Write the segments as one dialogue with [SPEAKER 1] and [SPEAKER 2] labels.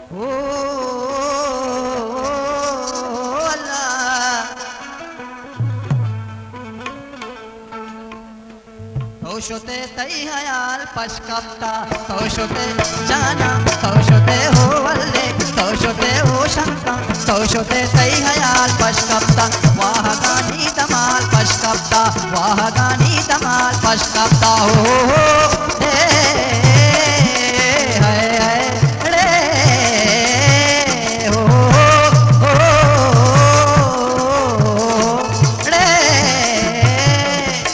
[SPEAKER 1] ओ अल्लाह तौशते तई हयाल पशकप्ता तौशते जाना तौशते हो वल्ले तौशते हो शंका तौशते तई हयाल पशकप्ता वाह गानी तमाल पशकप्ता वाह गानी तमाल पशकप्ता हो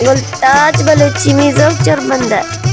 [SPEAKER 2] गुलताज बलूची मिज़ोक चरबंदर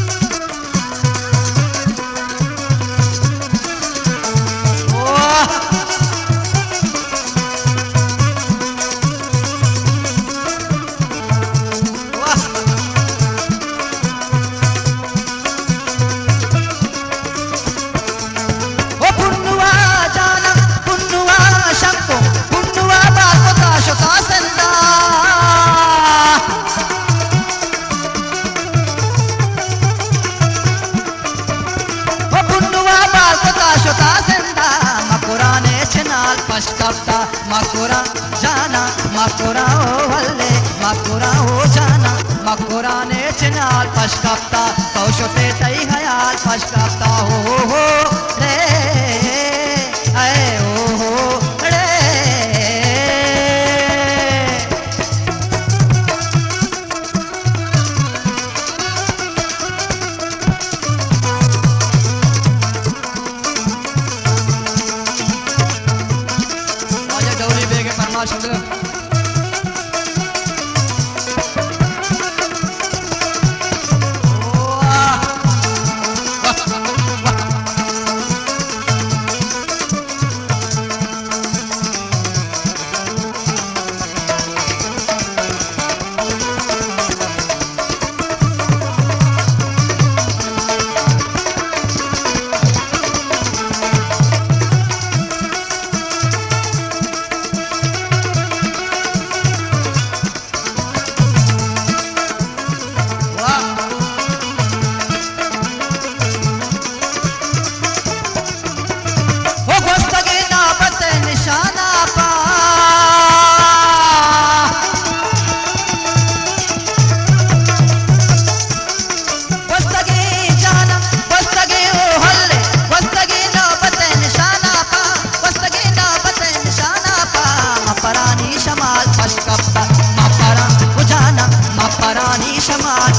[SPEAKER 2] पशकप्ता मकुरा जाना मकुरा हो वल्ले मकुरा हो जाना मकुरा ने चिनाल पशकप्ता तौशते तई हयाल पशकप्ता हो रे आए हो रे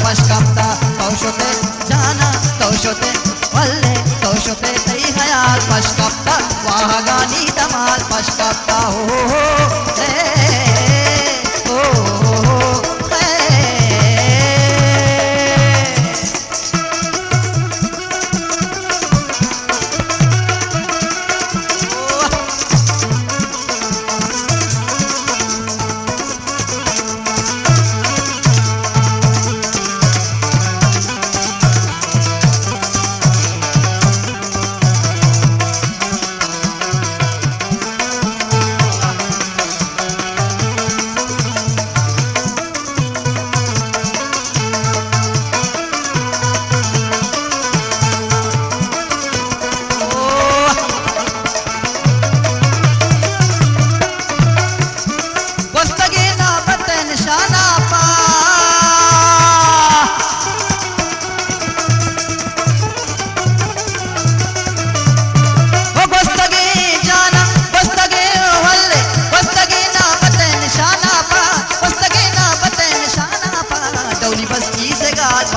[SPEAKER 2] पशकप्ता तौशते जाना तौशते वल्ले तौशते तई हयाल पशकप्ता वाह गानी तमाल पशकप्ता हो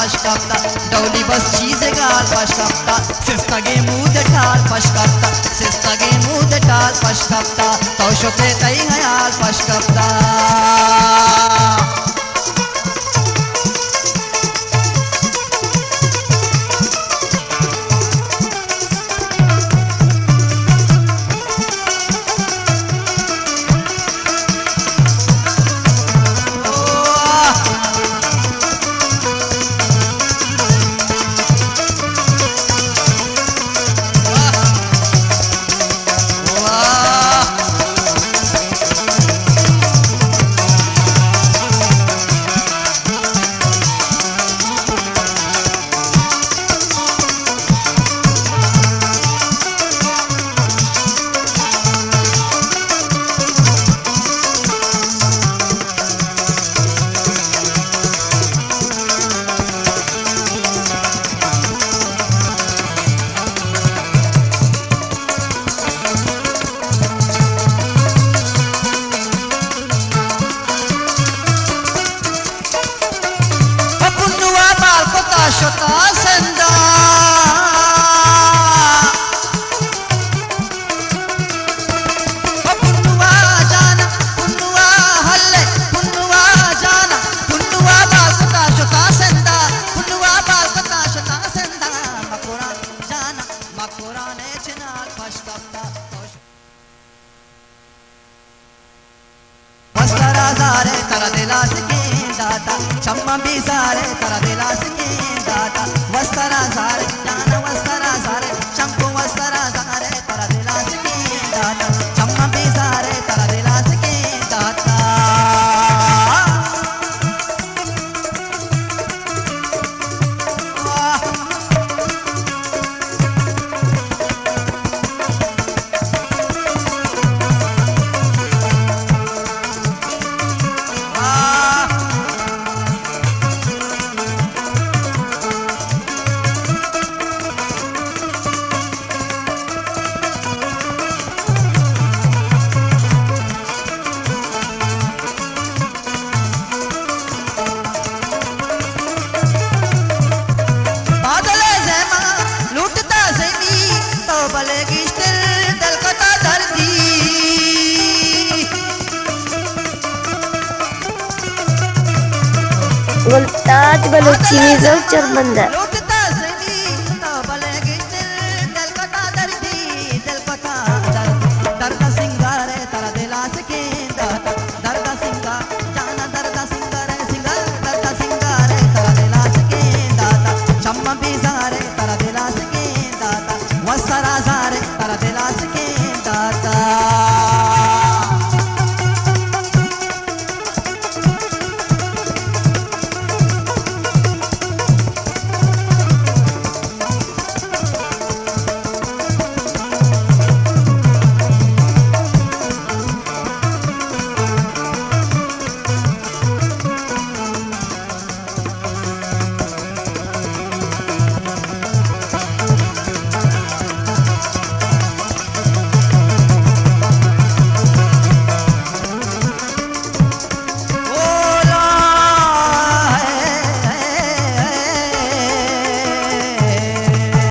[SPEAKER 2] पशकप्ता डौली बस चीज़े गाल पशकप्ता सिस्तगे मुँह ढाल पशकप्ता सिस्तगे मुँह ढाल पशकप्ता तौशते तई हयाल पशकप्ता चनाल पशकप्ता वस्तरा सारे तरा दिलास के दाता चम्मा भी सारे तरा दिलास के दाता वस्तरा सारे जाना वस्तरा सारे शंकु वस्तरा सारे तरा दिलास के दाता चम्मा भी सारे तरा दिलास के दाता
[SPEAKER 3] गुलताज बलूची मिज़ो चरमंदा
[SPEAKER 2] वस्तरा सारे